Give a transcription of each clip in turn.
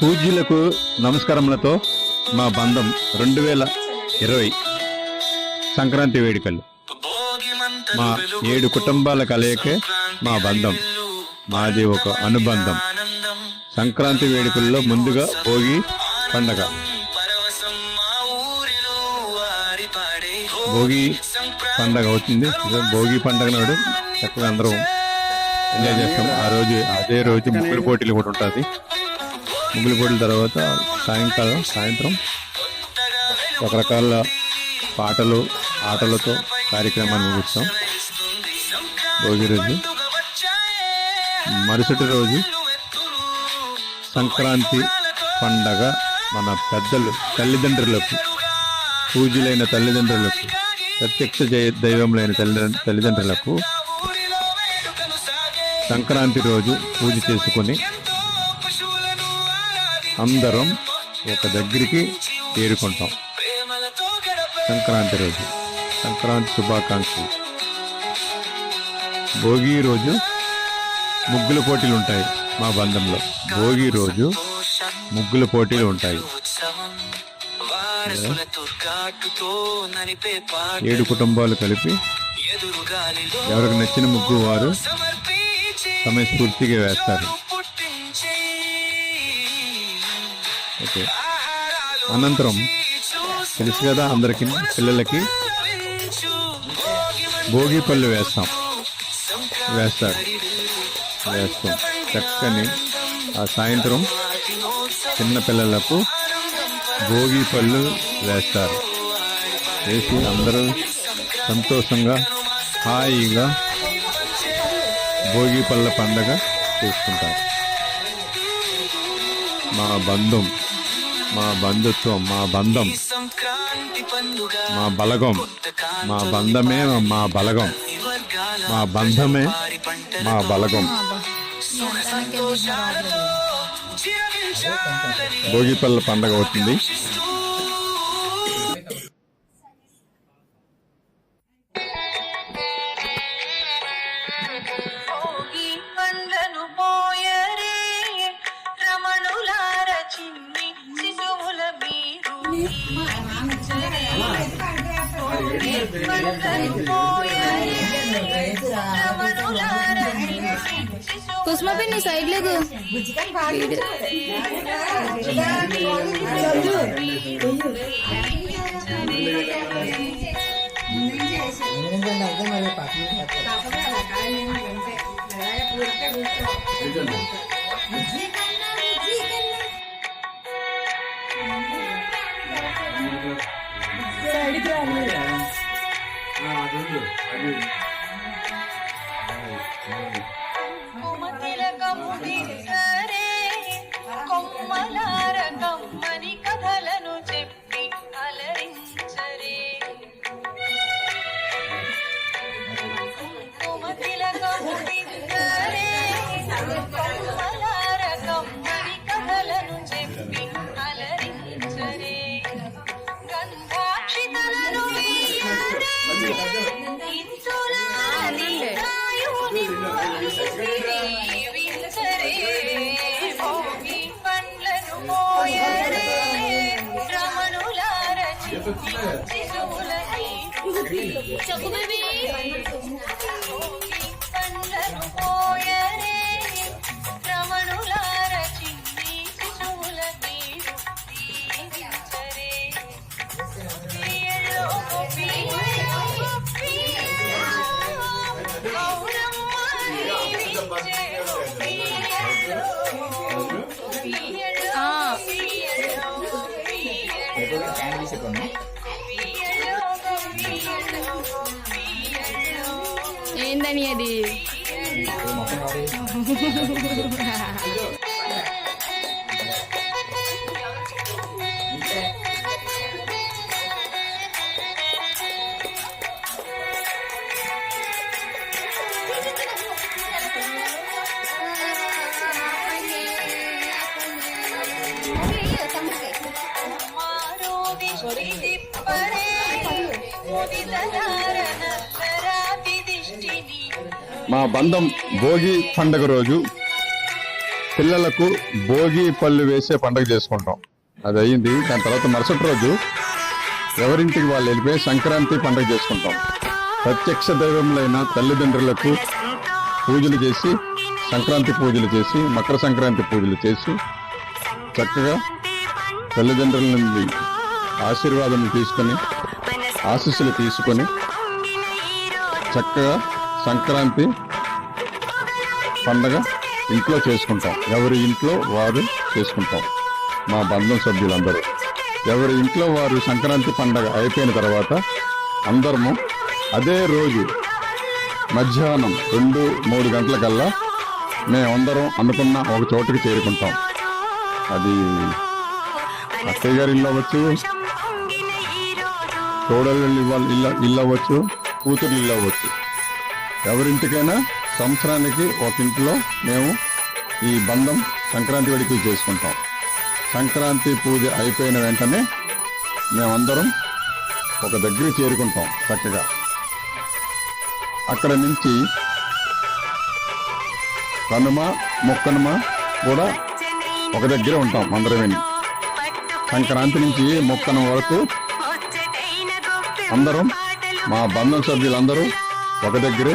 పూజ్యులకు నమస్కారములతో మా బంధం 2020 సంక్రాంతి వేడుకలు. మా 7 కుటుంబాల కలయికే మా బంధం. మాది ఒక అనుబంధం. సంక్రాంతి వేడుకల్లో ముందుగా భోగి పండగ. భోగి పండగ అవుతుంది. భోగి పండగ నాడు చక్కగా అందరం ఎంజాయ్ చేస్తాం. అదే రోజు ముగ్గులు పోటీలు కూడా ఉంటుంది. ముగ్గులు పోటీల తర్వాత సాయంత్రం రకరకాల పాటలు ఆటలతో కార్యక్రమాన్ని ముగిస్తాం. భోగి రోజు మరుసటి రోజు సంక్రాంతి పండగ. మన పెద్దలు తల్లిదండ్రులకు, పూజ్యులైన తల్లిదండ్రులకు, ప్రత్యక్ష దైవములైన తల్లిదండ్రులకు సంక్రాంతి రోజు పూజ చేసుకొని అందరం ఒక దగ్గరికి చేరుకుంటాం. సంక్రాంతి రోజు సంక్రాంతి శుభాకాంక్షలు. భోగి రోజు ముగ్గుల పోటీలు ఉంటాయి. మా బంధంలో భోగి రోజు ముగ్గుల పోటీలు ఉంటాయి. 7 కుటుంబాలు కలిపి ఎవరికి నచ్చిన ముగ్గు వారు సమయస్ఫూర్తిగా వేస్తారు. ఓకే, అనంతరం తెలుసు కదా అందరికి, పిల్లలకి భోగి పళ్ళు వేస్తాం. చక్కని ఆ సాయంత్రం చిన్న పిల్లలకు భోగి పళ్ళు వేస్తారు. వేసి అందరూ సంతోషంగా హాయిగా భోగి పళ్ళ పండగ చేసుకుంటారు. మా బంధం, మా బంధుత్వం, మా బంధం, మా బలగం, మా బంధమే మా బలగం, మా బంధమే మా బలగం. భోగిపల్ల పండగ అవుతుంది. कुसुमा पे नहीं साइड लेगो కొమ్మని కథలను చెప్పి అలరించరే. కొమ్మతిలకము దిద్దరే, కొమ్మలార కమ్మని కథలను చెప్పి అలరించరే. గంధాక్షితలను వేయరే, ఇంతుల నిందాయువు నింపరించరే. భోగి పండ్లను పోయరే, రమణులార శిశువులకి భోగి పండ్లను పోయరే, రమణులార చిన్ని శిశువులకి దీవించరే. ప్రియలో గౌరమ్మ దీవించే. ఏందని అది మా బంధం భోగి పండగ రోజు పిల్లలకు భోగి పళ్ళు వేసే పండుగ చేసుకుంటాం. అది అయ్యింది. దాని తర్వాత మరుసటి రోజు ఎవరింటికి వాళ్ళు వెళ్ళిపోయి సంక్రాంతి పండుగ చేసుకుంటాం. ప్రత్యక్ష దైవములైన తల్లిదండ్రులకు పూజలు చేసి, సంక్రాంతి పూజలు చేసి, మకర సంక్రాంతి పూజలు చేసి, చక్కగా తల్లిదండ్రుల నుండి ఆశీర్వాదం తీసుకొని, ఆశీస్సులు తీసుకొని చక్కగా సంక్రాంతి పండగ ఇంట్లో చేసుకుంటాం. ఎవరి ఇంట్లో వారు చేసుకుంటాం. మా బంధం సభ్యులందరూ ఎవరి ఇంట్లో వారు సంక్రాంతి పండగ అయిపోయిన తర్వాత అందరము అదే రోజు మధ్యాహ్నం 2-3 గంటలకల్లా మేమందరం అనుకున్న ఒక చోటుకి చేరుకుంటాం. అది అత్తయ్య గారి ఇల్లు అవ్వచ్చు, తోడలు ఇల్లు అవ్వచ్చు, కూతురు ఇల్లు అవ్వచ్చు. ఎవరింటికైనా సంవత్సరానికి ఒక ఇంట్లో మేము ఈ బంధం సంక్రాంతి వేడుకలు చేసుకుంటాం. సంక్రాంతి పూజ అయిపోయిన వెంటనే మేమందరం ఒక దగ్గర చేరుకుంటాం. చక్కగా అక్కడ నుంచి కనుమ మొక్కనుమ కూడా ఒక దగ్గర ఉంటాం అందరం. సంక్రాంతి నుంచి మొక్కనుమ వరకు అందరం మా బంధం సభ్యులందరూ ఒక దగ్గరే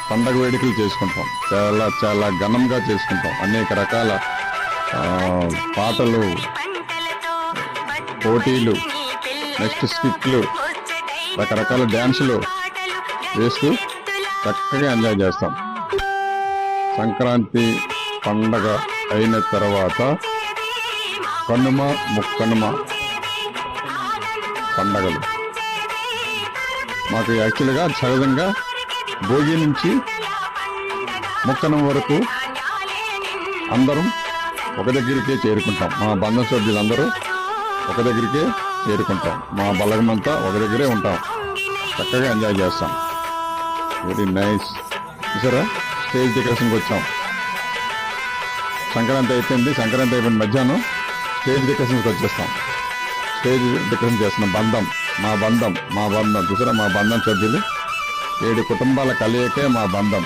పండగ వేడుకలు చేసుకుంటాం. చాలా చాలా ఘనంగా చేసుకుంటాం. అనేక రకాల పాటలు, పోటీలు, నెక్స్ట్ స్కిట్లు, రకరకాల డ్యాన్సులు వేస్తూ చక్కగా ఎంజాయ్ చేస్తాం. సంక్రాంతి పండగ అయిన తర్వాత కనుమ ముక్కనుమ పండగలు మాకు యాక్చువల్గా సహజంగా భోగి నుంచి ముక్కనుమ వరకు అందరం ఒక దగ్గరికే చేరుకుంటాం. మా బంధం సభ్యులందరూ ఒక దగ్గరికే చేరుకుంటాం. మా బలగమంతా ఒక దగ్గరే ఉంటాం. చక్కగా ఎంజాయ్ చేస్తాం. Very nice. చూసారా, స్టేజ్ డెకరేషన్కి వచ్చాం. సంక్రాంతి అయిపోయింది. సంక్రాంతి అయిపోయిన మధ్యాహ్నం స్టేజ్ డెకరేషన్కి వచ్చేస్తాం. స్టేజ్ డెకరేషన్ చేస్తున్నాం. మా బంధం చూసారా, మా బంధం సభ్యులు 7 కుటుంబాల కలయికే మా బంధం.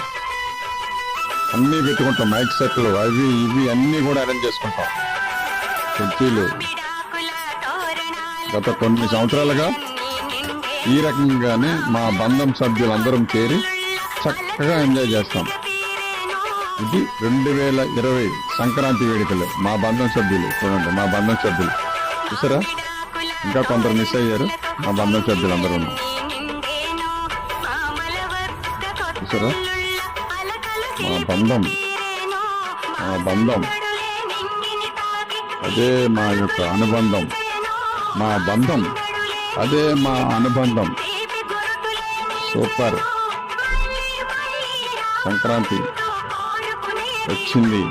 అన్నీ పెట్టుకుంటాం. మైక్ సెట్లు అవి ఇవి అన్నీ కూడా అరేంజ్ చేసుకుంటాం. కుర్చీలు గత కొన్ని సంవత్సరాలుగా ఈ రకంగానే మా బంధం సభ్యులందరం చేరి చక్కగా ఎంజాయ్ చేస్తాం. ఇది 2020 సంక్రాంతి వేడుకలు. మా బంధం సభ్యులు చూడండి, మా బంధం సభ్యులు చూసారా. ఇంకా కొందరు మిస్ అయ్యారు. మా బంధం సభ్యులు అందరూ చూసారా. మా బంధం అదే మా యొక్క అనుబంధం. మా బంధం అదే మా అనుబంధం. సూపర్. సంక్రాంతి వచ్చింది.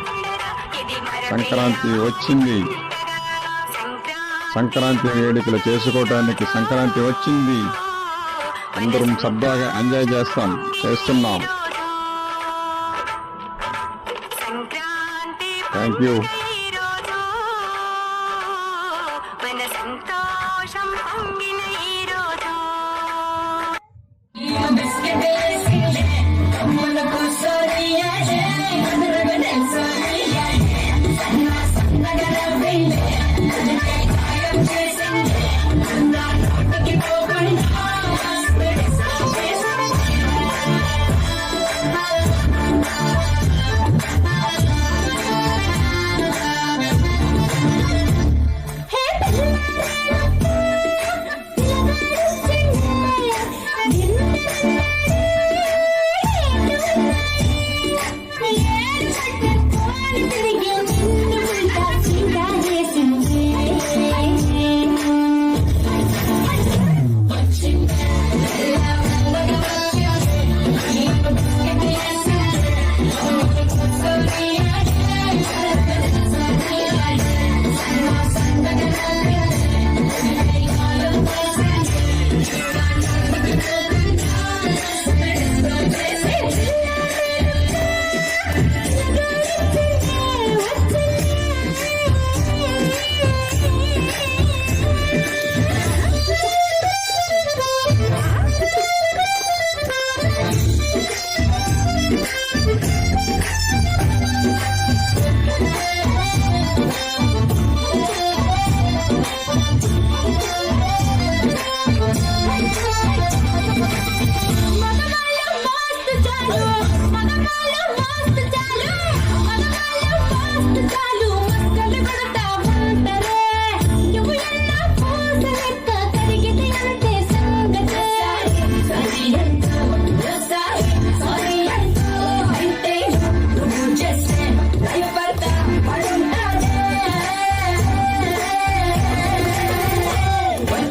సంక్రాంతి వేడుకలు చేసుకోవడానికి సంక్రాంతి వచ్చింది. అందరం సరదాగా ఎంజాయ్ చేస్తున్నాం. Thank you. Hey,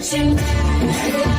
శిశువులకి